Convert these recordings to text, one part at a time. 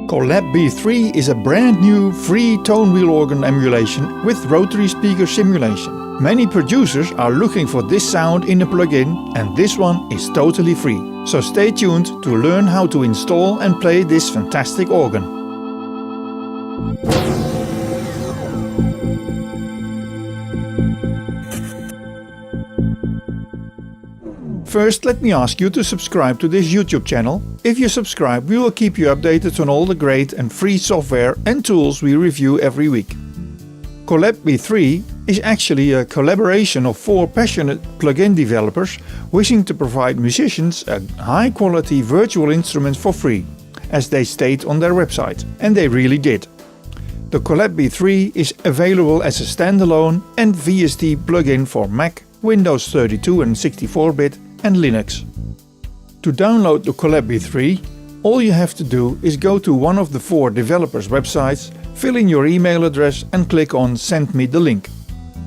Collab B3 is a brand new free tone wheel organ emulation with rotary speaker simulation. Many producers are looking for this sound in a plugin, and this one is totally free. So stay tuned to learn how to install and play this fantastic organ. First, let me ask you to subscribe to this YouTube channel. If you subscribe, we will keep you updated on all the great and free software and tools we review every week. Collab B3 is actually a collaboration of 4 passionate plugin developers wishing to provide musicians a high-quality virtual instrument for free, as they state on their website, and they really did. The Collab B3 is available as a standalone and VST plugin for Mac, Windows 32 and 64-bit and Linux. To download the Collab B3, all you have to do is go to one of the 4 developers' websites, fill in your email address and click on Send me the link.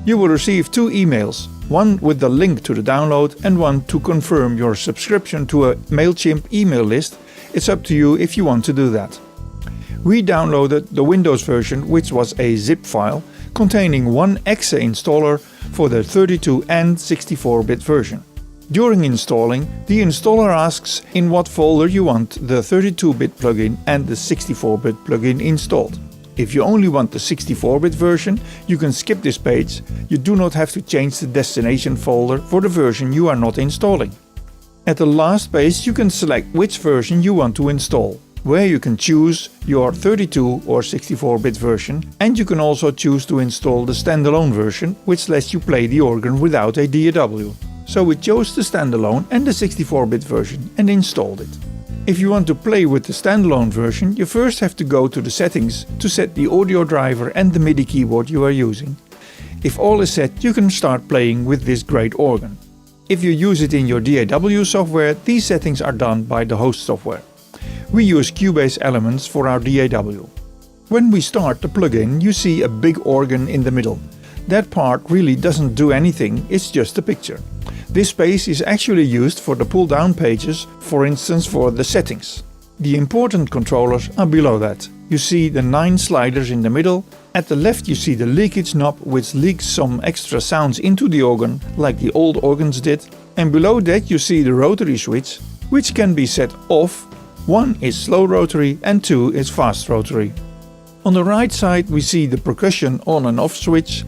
You will receive 2 emails, one with the link to the download and one to confirm your subscription to a MailChimp email list. It's up to you if you want to do that. We downloaded the Windows version, which was a zip file containing one exe installer for the 32 and 64-bit version. During installing, the installer asks in what folder you want the 32-bit plugin and the 64-bit plugin installed. If you only want the 64-bit version, you can skip this page. You do not have to change the destination folder for the version you are not installing. At the last page you can select which version you want to install, where you can choose your 32 or 64-bit version, and you can also choose to install the standalone version, which lets you play the organ without a DAW. So we chose the standalone and the 64-bit version and installed it. If you want to play with the standalone version, you first have to go to the settings to set the audio driver and the MIDI keyboard you are using. If all is set, you can start playing with this great organ. If you use it in your DAW software, these settings are done by the host software. We use Cubase Elements for our DAW. When we start the plugin, you see a big organ in the middle. That part really doesn't do anything, it's just a picture. This space is actually used for the pull-down pages, for instance for the settings. The important controllers are below that. You see the 9 sliders in the middle. At the left you see the leakage knob, which leaks some extra sounds into the organ, like the old organs did. And below that you see the rotary switch, which can be set off. 1 is slow rotary and 2 is fast rotary. On the right side we see the percussion on and off switch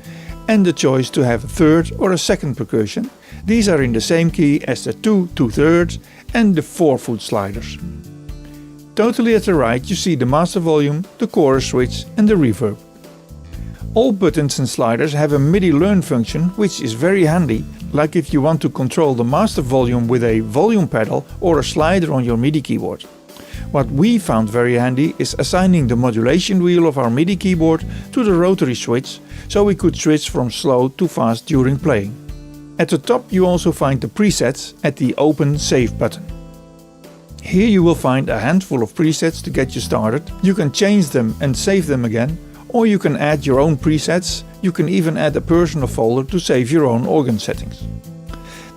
and the choice to have a third or a second percussion. These are in the same key as the 2 2/3 and the 4-foot sliders. Totally at the right you see the master volume, the chorus switch and the reverb. All buttons and sliders have a MIDI learn function, which is very handy, like if you want to control the master volume with a volume pedal or a slider on your MIDI keyboard. What we found very handy is assigning the modulation wheel of our MIDI keyboard to the rotary switch, so we could switch from slow to fast during playing. At the top you also find the presets at the Open Save button. Here you will find a handful of presets to get you started. You can change them and save them again, or you can add your own presets. You can even add a personal folder to save your own organ settings.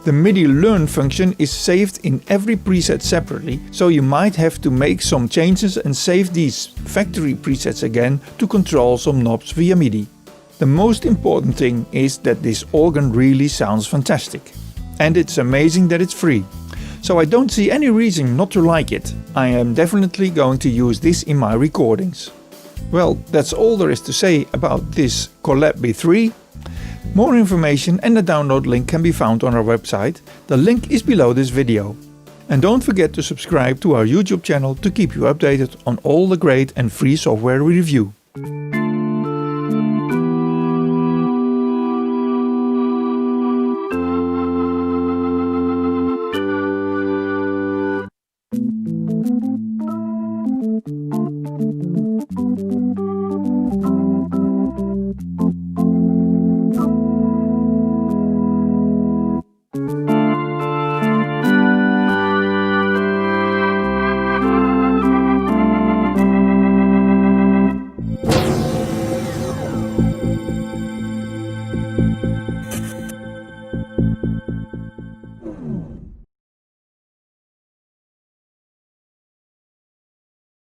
The MIDI learn function is saved in every preset separately, so you might have to make some changes and save these factory presets again to control some knobs via MIDI. The most important thing is that this organ really sounds fantastic. And it's amazing that it's free. So I don't see any reason not to like it. I am definitely going to use this in my recordings. Well, that's all there is to say about this Collab B3. More information and the download link can be found on our website. The link is below this video. And don't forget to subscribe to our YouTube channel to keep you updated on all the great and free software we review.